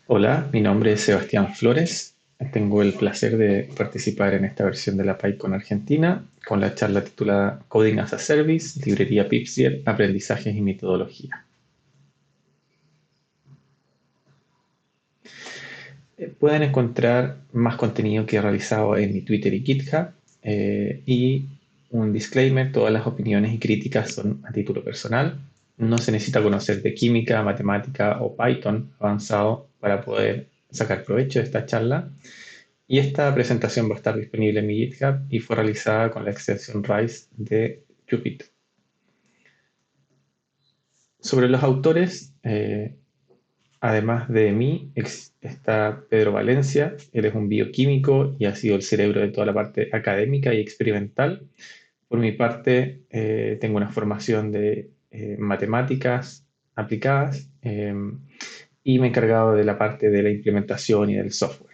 Hola, mi nombre es Sebastián Flores. Tengo el placer de participar en esta versión de la PyCon Argentina con la charla titulada Coding as a Service, librería Pipsier, aprendizajes y metodología. Pueden encontrar más contenido que he realizado en mi Twitter y GitHub. Y un disclaimer, todas las opiniones y críticas son a título personal. No se necesita conocer de química, matemática o Python avanzado para poder sacar provecho de esta charla. Y esta presentación va a estar disponible en mi GitHub y fue realizada con la extensión RISE de Jupyter. Sobre los autores, además de mí, está Pedro Valencia. Él es un bioquímico y ha sido el cerebro de toda la parte académica y experimental. Por mi parte, tengo una formación de matemáticas aplicadas y me he encargado de la parte de la implementación y del software.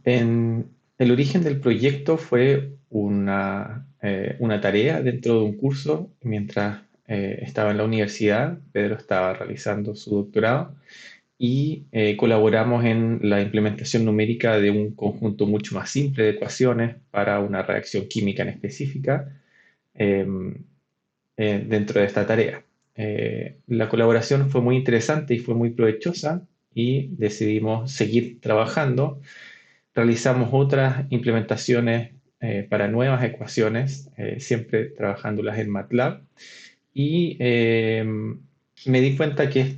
El origen del proyecto fue una tarea dentro de un curso mientras estaba en la universidad. Pedro estaba realizando su doctorado y colaboramos en la implementación numérica de un conjunto mucho más simple de ecuaciones para una reacción química en específica eh, dentro de esta tarea. La colaboración fue muy interesante y fue muy provechosa y decidimos seguir trabajando. Realizamos otras implementaciones para nuevas ecuaciones, siempre trabajándolas en MATLAB. Y me di cuenta que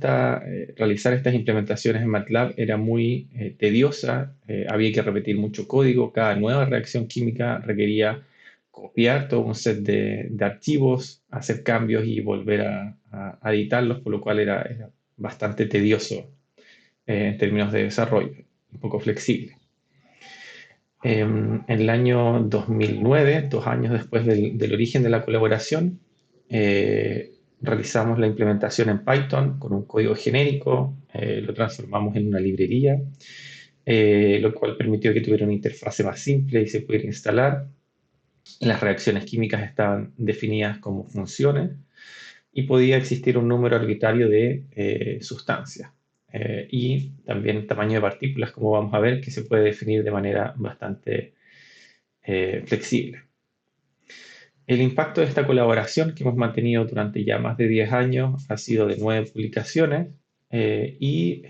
realizar estas implementaciones en MATLAB era muy tediosa, había que repetir mucho código, cada nueva reacción química requería copiar todo un set de archivos, hacer cambios y volver a editarlos, por lo cual era bastante tedioso en términos de desarrollo, un poco flexible. En el año 2009, 2 años después del origen de la colaboración, realizamos la implementación en Python con un código genérico, lo transformamos en una librería, lo cual permitió que tuviera una interfase más simple y se pudiera instalar. Las reacciones químicas estaban definidas como funciones y podía existir un número arbitrario de sustancias. Y también tamaño de partículas, como vamos a ver, que se puede definir de manera bastante flexible. El impacto de esta colaboración que hemos mantenido durante ya más de 10 años ha sido de 9 publicaciones y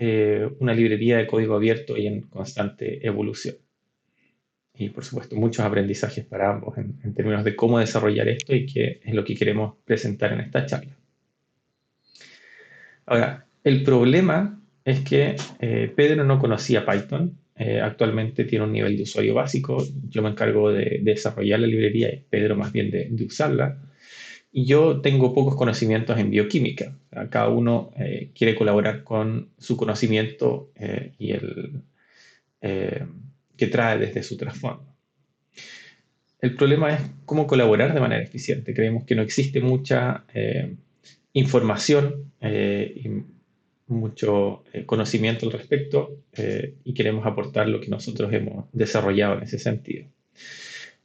una librería de código abierto y en constante evolución. Y por supuesto muchos aprendizajes para ambos en términos de cómo desarrollar esto y qué es lo que queremos presentar en esta charla. Ahora, el problema es que Pedro no conocía Python. Actualmente tiene un nivel de usuario básico. Yo me encargo de desarrollar la librería y Pedro más bien de usarla. Y yo tengo pocos conocimientos en bioquímica. O sea, cada uno quiere colaborar con su conocimiento y el eh, que trae desde su trasfondo. El problema es cómo colaborar de manera eficiente. Creemos que no existe mucha información y mucho conocimiento al respecto y queremos aportar lo que nosotros hemos desarrollado en ese sentido.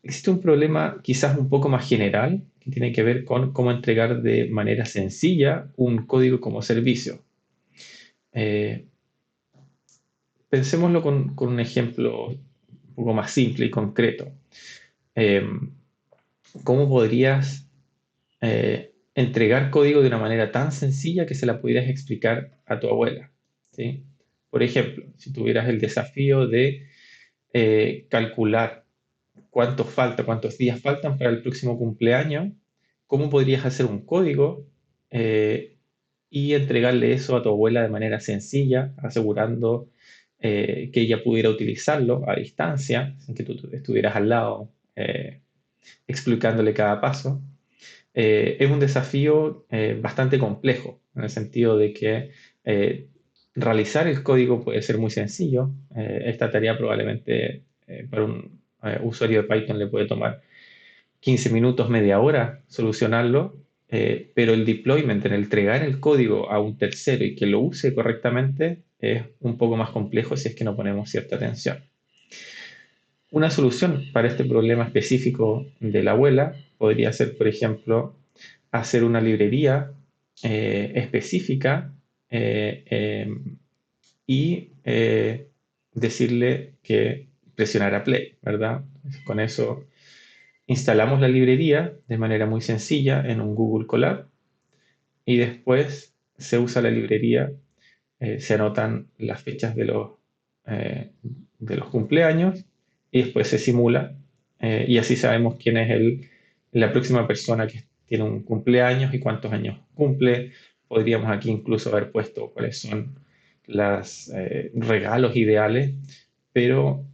Existe un problema quizás un poco más general que tiene que ver con cómo entregar de manera sencilla un código como servicio. Eh, Pensémoslo con un ejemplo un poco más simple y concreto. Eh, ¿Cómo podrías entregar código de una manera tan sencilla que se la pudieras explicar a tu abuela? ¿Sí? Por ejemplo, si tuvieras el desafío de calcular cuántos días faltan para el próximo cumpleaños, ¿cómo podrías hacer un código y entregarle eso a tu abuela de manera sencilla, asegurando que ella pudiera utilizarlo a distancia, sin que tú estuvieras al lado explicándole cada paso? Es un desafío bastante complejo, en el sentido de que realizar el código puede ser muy sencillo. Esta tarea probablemente para usuario de Python le puede tomar 15 minutos, media hora solucionarlo, pero el deployment, en entregar el código a un tercero y que lo use correctamente, es un poco más complejo si es que no ponemos cierta atención. Una solución para este problema específico de la abuela podría ser, por ejemplo, hacer una librería específica y decirle que presionara play, ¿verdad? Con eso instalamos la librería de manera muy sencilla en un Google Colab y después se usa la librería, se anotan las fechas de los cumpleaños y después se simula y así sabemos quién es la próxima persona que tiene un cumpleaños y cuántos años cumple. Podríamos aquí incluso haber puesto cuáles son los regalos ideales, pero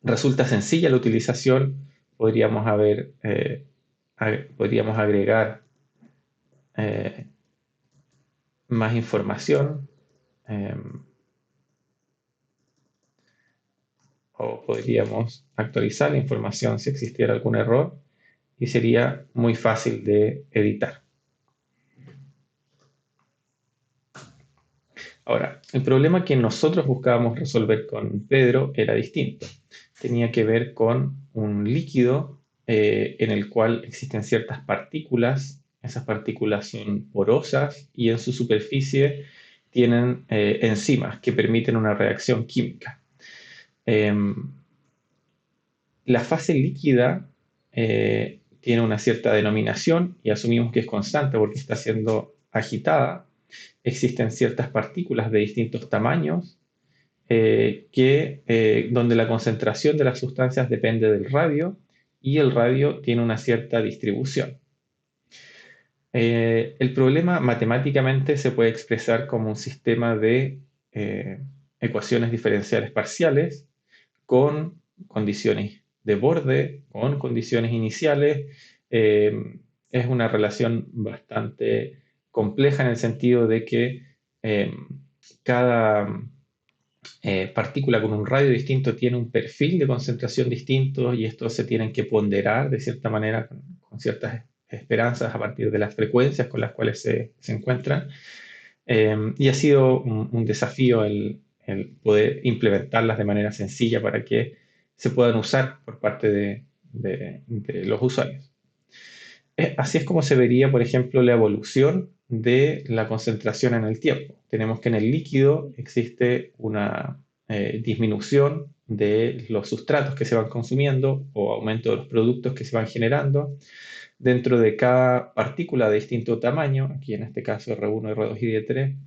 resulta sencilla la utilización. Podríamos agregar eh, más información eh, o podríamos actualizar la información si existiera algún error y sería muy fácil de editar. Ahora, el problema que nosotros buscábamos resolver con Pedro era distinto. Tenía que ver con un líquido en el cual existen ciertas partículas. Esas partículas son porosas y en su superficie tienen enzimas que permiten una reacción química. La fase líquida tiene una cierta denominación y asumimos que es constante porque está siendo agitada. Existen ciertas partículas de distintos tamaños donde la concentración de las sustancias depende del radio y el radio tiene una cierta distribución. El problema matemáticamente se puede expresar como un sistema de ecuaciones diferenciales parciales con condiciones de borde, con condiciones iniciales. Es una relación bastante compleja en el sentido de que cada partícula con un radio distinto tiene un perfil de concentración distinto y estos se tienen que ponderar de cierta manera con ciertas esperanzas a partir de las frecuencias con las cuales se encuentran. Y ha sido un desafío el poder implementarlas de manera sencilla para que se puedan usar por parte de los usuarios. Así es como se vería, por ejemplo, la evolución de la concentración en el tiempo. Tenemos que en el líquido existe una disminución de los sustratos que se van consumiendo o aumento de los productos que se van generando. Dentro de cada partícula de distinto tamaño, aquí en este caso R1, R2 y D3,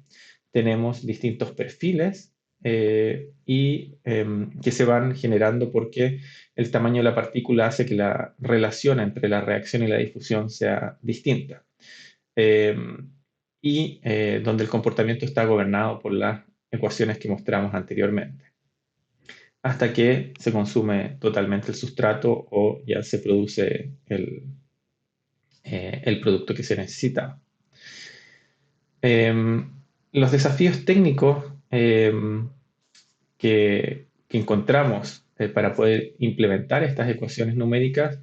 tenemos distintos perfiles que se van generando porque el tamaño de la partícula hace que la relación entre la reacción y la difusión sea distinta. Donde el comportamiento está gobernado por las ecuaciones que mostramos anteriormente, hasta que se consume totalmente el sustrato o ya se produce el producto que se necesita. Los desafíos técnicos que encontramos para poder implementar estas ecuaciones numéricas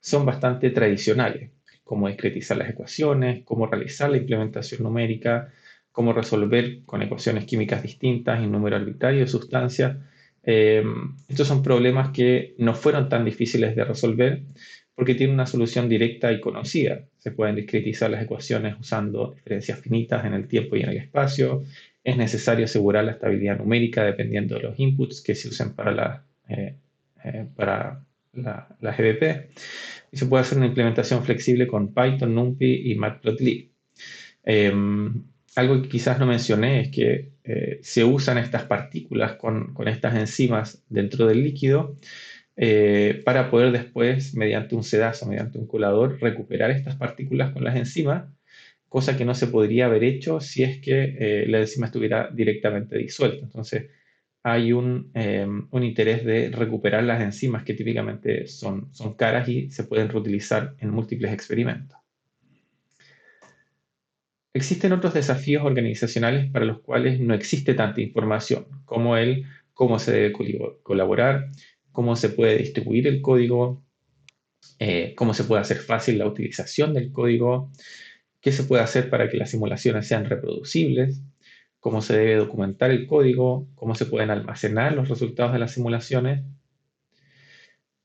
son bastante tradicionales, cómo discretizar las ecuaciones, cómo realizar la implementación numérica, cómo resolver con ecuaciones químicas distintas y número arbitrario de sustancias. Estos son problemas que no fueron tan difíciles de resolver porque tienen una solución directa y conocida. Se pueden discretizar las ecuaciones usando diferencias finitas en el tiempo y en el espacio. Es necesario asegurar la estabilidad numérica dependiendo de los inputs que se usen para la GDP. Y se puede hacer una implementación flexible con Python, NumPy y Matplotlib. Algo que quizás no mencioné es que se usan estas partículas con estas enzimas dentro del líquido para poder después, mediante un sedazo, mediante un colador, recuperar estas partículas con las enzimas, cosa que no se podría haber hecho si es que la enzima estuviera directamente disuelta. Entonces, hay un interés de recuperar las enzimas que típicamente son caras y se pueden reutilizar en múltiples experimentos. Existen otros desafíos organizacionales para los cuales no existe tanta información, como el cómo se debe colaborar, cómo se puede distribuir el código, cómo se puede hacer fácil la utilización del código, qué se puede hacer para que las simulaciones sean reproducibles, cómo se debe documentar el código, cómo se pueden almacenar los resultados de las simulaciones.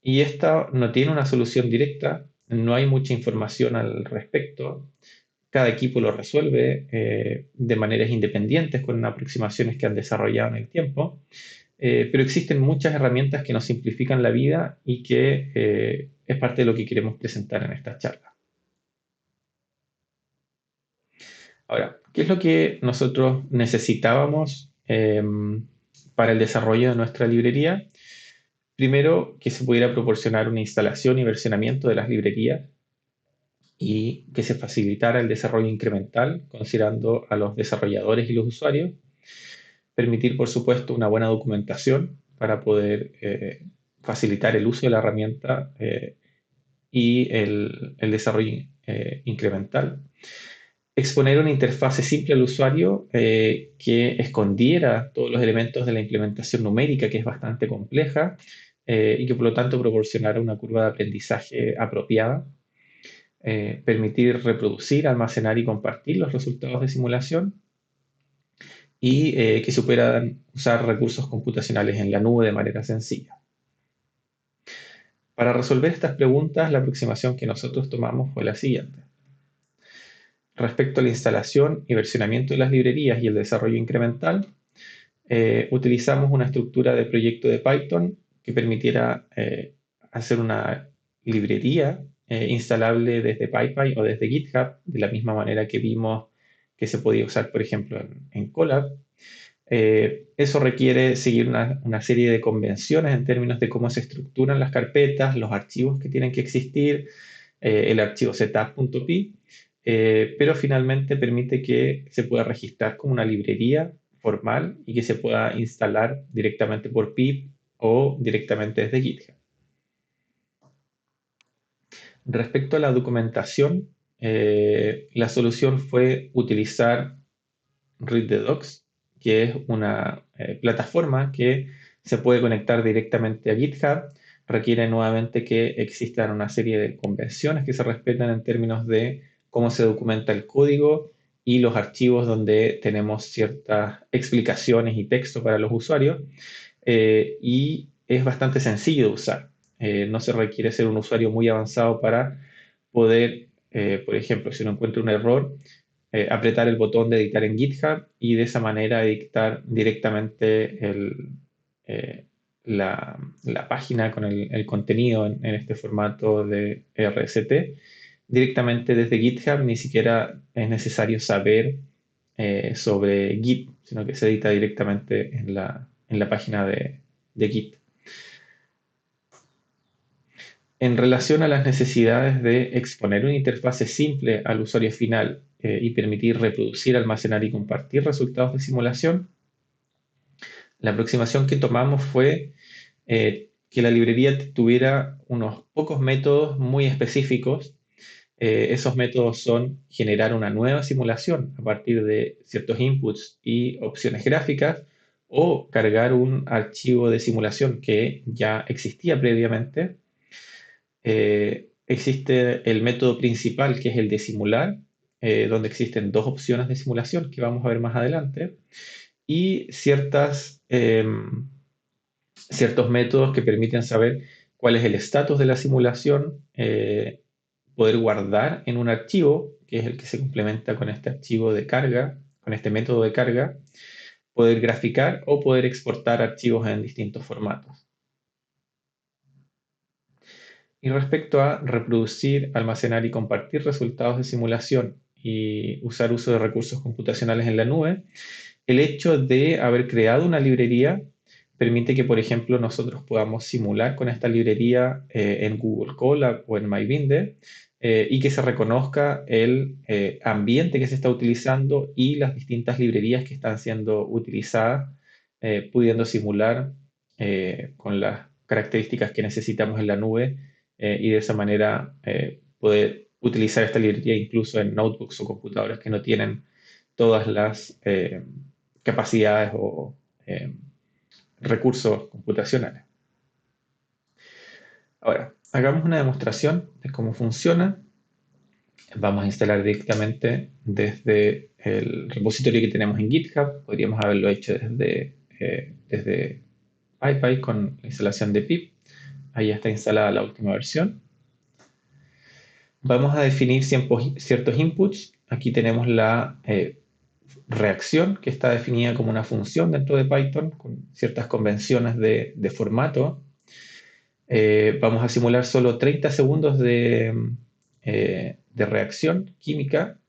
Y esta no tiene una solución directa, no hay mucha información al respecto. Cada equipo lo resuelve de maneras independientes con aproximaciones que han desarrollado en el tiempo, pero existen muchas herramientas que nos simplifican la vida y que es parte de lo que queremos presentar en esta charla. Ahora, ¿qué es lo que nosotros necesitábamos para el desarrollo de nuestra librería? Primero, que se pudiera proporcionar una instalación y versionamiento de las librerías y que se facilitara el desarrollo incremental considerando a los desarrolladores y los usuarios. Permitir, por supuesto, una buena documentación para poder facilitar el uso de la herramienta y el desarrollo incremental. Exponer una interfase simple al usuario que escondiera todos los elementos de la implementación numérica, que es bastante compleja, y que por lo tanto proporcionara una curva de aprendizaje apropiada. Permitir reproducir, almacenar y compartir los resultados de simulación y que se puedan usar recursos computacionales en la nube de manera sencilla. Para resolver estas preguntas, la aproximación que nosotros tomamos fue la siguiente. Respecto a la instalación y versionamiento de las librerías y el desarrollo incremental, utilizamos una estructura de proyecto de Python que permitiera hacer una librería instalable desde PyPy o desde GitHub, de la misma manera que vimos que se podía usar, por ejemplo, en Colab. Eso requiere seguir una serie de convenciones en términos de cómo se estructuran las carpetas, los archivos que tienen que existir, el archivo setup.py, pero finalmente permite que se pueda registrar como una librería formal y que se pueda instalar directamente por pip o directamente desde GitHub. Respecto a la documentación, la solución fue utilizar Read the Docs, que es una plataforma que se puede conectar directamente a GitHub. Requiere nuevamente que existan una serie de convenciones que se respetan en términos de cómo se documenta el código y los archivos donde tenemos ciertas explicaciones y texto para los usuarios. Y es bastante sencillo de usar. No se requiere ser un usuario muy avanzado para poder, por ejemplo, si uno encuentra un error, apretar el botón de editar en GitHub y de esa manera editar directamente la página con el contenido en este formato de RST. Directamente desde GitHub ni siquiera es necesario saber sobre Git, sino que se edita directamente en la página de Git. En relación a las necesidades de exponer una interfase simple al usuario final y permitir reproducir, almacenar y compartir resultados de simulación, la aproximación que tomamos fue que la librería tuviera unos pocos métodos muy específicos. Esos métodos son generar una nueva simulación a partir de ciertos inputs y opciones gráficas o cargar un archivo de simulación que ya existía previamente. Existe el método principal, que es el de simular, donde existen dos opciones de simulación que vamos a ver más adelante, y ciertos métodos que permiten saber cuál es el estatus de la simulación, poder guardar en un archivo, que es el que se complementa con este archivo de carga, con este método de carga, poder graficar o poder exportar archivos en distintos formatos. Y respecto a reproducir, almacenar y compartir resultados de simulación y usar uso de recursos computacionales en la nube, el hecho de haber creado una librería permite que, por ejemplo, nosotros podamos simular con esta librería en Google Colab o en MyBinder y que se reconozca el ambiente que se está utilizando y las distintas librerías que están siendo utilizadas, pudiendo simular con las características que necesitamos en la nube y de esa manera poder utilizar esta librería incluso en notebooks o computadores que no tienen todas las capacidades o recursos computacionales. Ahora, hagamos una demostración de cómo funciona. Vamos a instalar directamente desde el repositorio que tenemos en GitHub. Podríamos haberlo hecho desde PyPy con la instalación de pip. Ahí está instalada la última versión. Vamos a definir ciertos inputs. Aquí tenemos la reacción, que está definida como una función dentro de Python, con ciertas convenciones de formato. Vamos a simular solo 30 segundos de reacción química.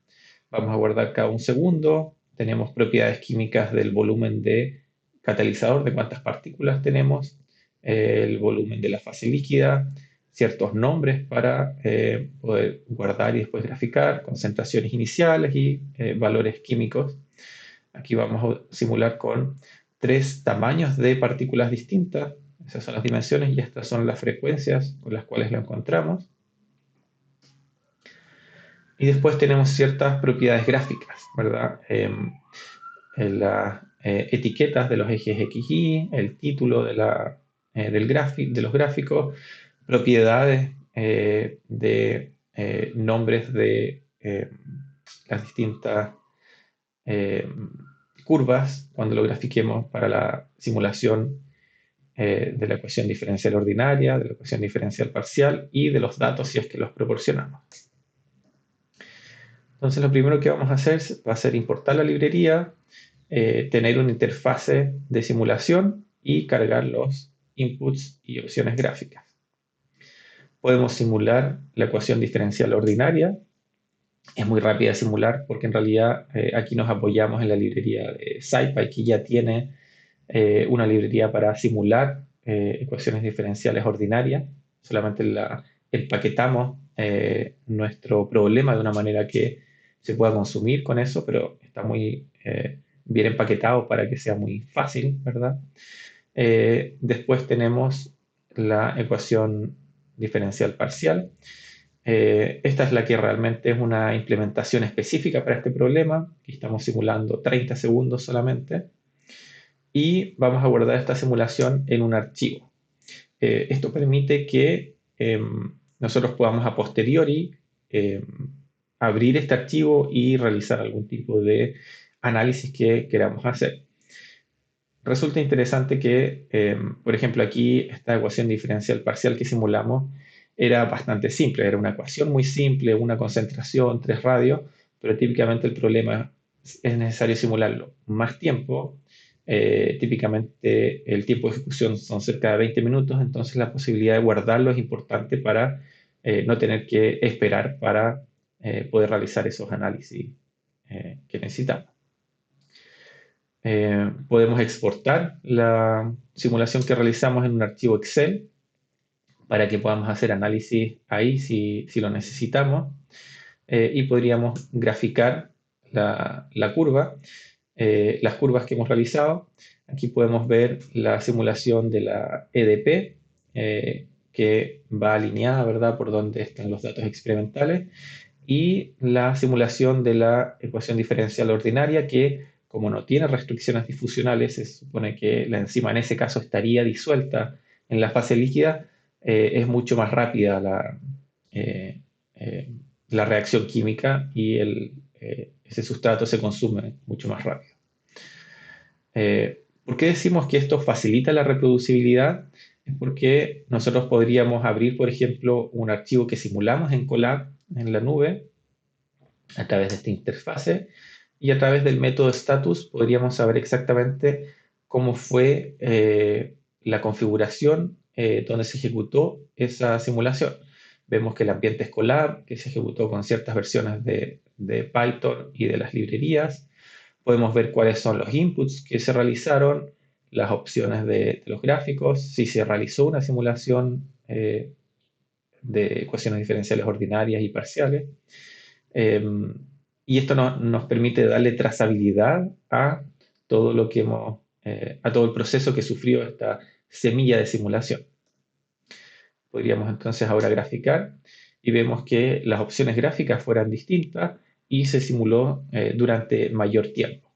Vamos a guardar cada un segundo. Tenemos propiedades químicas del volumen de catalizador, de cuántas partículas tenemos, el volumen de la fase líquida, ciertos nombres para poder guardar y después graficar, concentraciones iniciales y valores químicos. Aquí vamos a simular con 3 tamaños de partículas distintas. Esas son las dimensiones y estas son las frecuencias con las cuales lo encontramos. Y después tenemos ciertas propiedades gráficas, ¿verdad? En las etiquetas de los ejes X, Y, el título de los gráficos, propiedades de nombres de las distintas eh, curvas cuando lo grafiquemos para la simulación de la ecuación diferencial ordinaria, de la ecuación diferencial parcial y de los datos si es que los proporcionamos. Entonces lo primero que vamos a hacer va a ser importar la librería, tener una interfase de simulación y cargar los inputs y opciones gráficas. Podemos simular la ecuación diferencial ordinaria. Es muy rápida de simular porque en realidad aquí nos apoyamos en la librería de SciPy, que ya tiene una librería para simular ecuaciones diferenciales ordinarias. Solamente empaquetamos nuestro problema de una manera que se pueda consumir con eso, pero está muy bien empaquetado para que sea muy fácil, ¿verdad? Después tenemos la ecuación diferencial parcial. Esta es la que realmente es una implementación específica para este problema, que estamos simulando 30 segundos solamente, y vamos a guardar esta simulación en un archivo. Esto permite que nosotros podamos a posteriori abrir este archivo y realizar algún tipo de análisis que queramos hacer. Resulta interesante que, por ejemplo, aquí esta ecuación diferencial parcial que simulamos era bastante simple, era una ecuación muy simple, una concentración, 3 radios, pero típicamente el problema es necesario simularlo más tiempo. Típicamente el tiempo de ejecución son cerca de 20 minutos, entonces la posibilidad de guardarlo es importante para no tener que esperar para poder realizar esos análisis que necesitamos. Podemos exportar la simulación que realizamos en un archivo Excel para que podamos hacer análisis ahí si lo necesitamos. Y podríamos graficar la curva, las curvas que hemos realizado. Aquí podemos ver la simulación de la EDP, que va alineada, ¿verdad?, por donde están los datos experimentales, y la simulación de la ecuación diferencial ordinaria, que como no tiene restricciones difusionales, se supone que la enzima en ese caso estaría disuelta en la fase líquida. Es mucho más rápida eh, eh, la reacción química y ese sustrato se consume mucho más rápido. ¿Por qué decimos que esto facilita la reproducibilidad? Es porque nosotros podríamos abrir, por ejemplo, un archivo que simulamos en Colab, en la nube, a través de esta interfase, y a través del método status podríamos saber exactamente cómo fue la configuración donde se ejecutó esa simulación. Vemos que el ambiente es Colab, que se ejecutó con ciertas versiones de Python y de las librerías. Podemos ver cuáles son los inputs que se realizaron, las opciones de los gráficos, si se realizó una simulación de ecuaciones diferenciales ordinarias y parciales. Y esto nos permite darle trazabilidad a todo lo que a todo el proceso que sufrió esta semilla de simulación. Podríamos entonces ahora graficar y vemos que las opciones gráficas fueran distintas y se simuló durante mayor tiempo.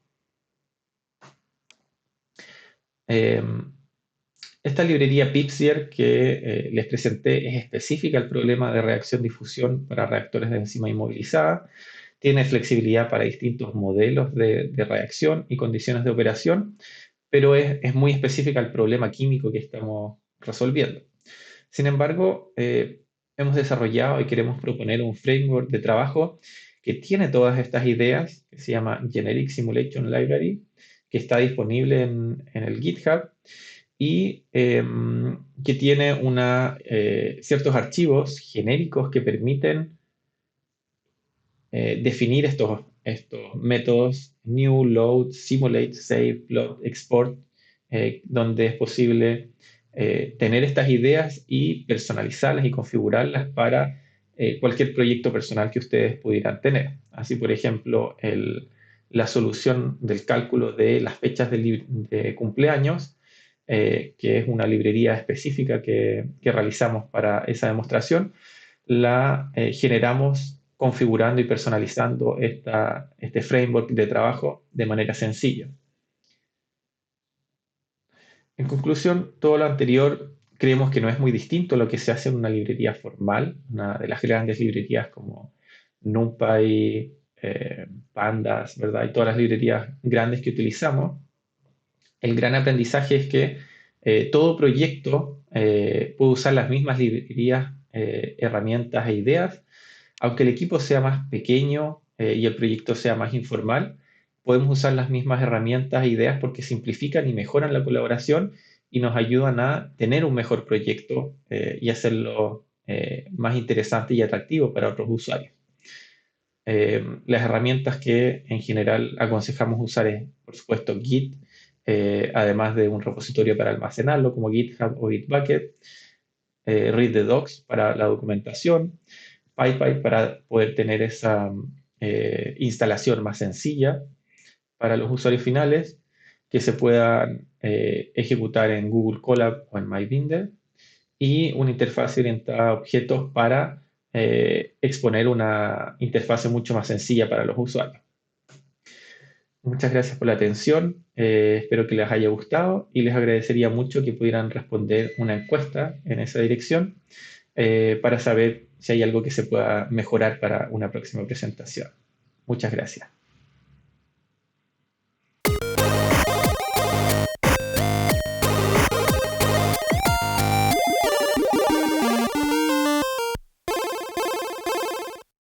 Esta librería Pipsier que les presenté es específica al problema de reacción-difusión para reactores de enzima inmovilizada. Tiene flexibilidad para distintos modelos de reacción y condiciones de operación, pero es muy específica al problema químico que estamos resolviendo. Sin embargo, hemos desarrollado y queremos proponer un framework de trabajo que tiene todas estas ideas, que se llama Generic Simulation Library, que está disponible en el GitHub y que tiene ciertos archivos genéricos que permiten definir estos métodos new, load, simulate, save, plot, export, donde es posible tener estas ideas y personalizarlas y configurarlas para cualquier proyecto personal que ustedes pudieran tener. Así, por ejemplo, la solución del cálculo de las fechas de cumpleaños, que es una librería específica que realizamos para esa demostración, la generamos configurando y personalizando este framework de trabajo de manera sencilla. En conclusión, todo lo anterior creemos que no es muy distinto a lo que se hace en una librería formal, una de las grandes librerías como NumPy, Pandas, ¿verdad? Y todas las librerías grandes que utilizamos. El gran aprendizaje es que todo proyecto puede usar las mismas librerías, herramientas e ideas. Aunque el equipo sea más pequeño y el proyecto sea más informal, podemos usar las mismas herramientas e ideas porque simplifican y mejoran la colaboración y nos ayudan a tener un mejor proyecto y hacerlo más interesante y atractivo para otros usuarios. Las herramientas que en general aconsejamos usar es, por supuesto, Git, además de un repositorio para almacenarlo como GitHub o Bitbucket, Read the Docs para la documentación, PyPy para poder tener esa instalación más sencilla para los usuarios finales que se puedan ejecutar en Google Colab o en MyBinder y una interfaz orientada a objetos para exponer una interfaz mucho más sencilla para los usuarios. Muchas gracias por la atención, espero que les haya gustado y les agradecería mucho que pudieran responder una encuesta en esa dirección para saber si hay algo que se pueda mejorar para una próxima presentación. Muchas gracias.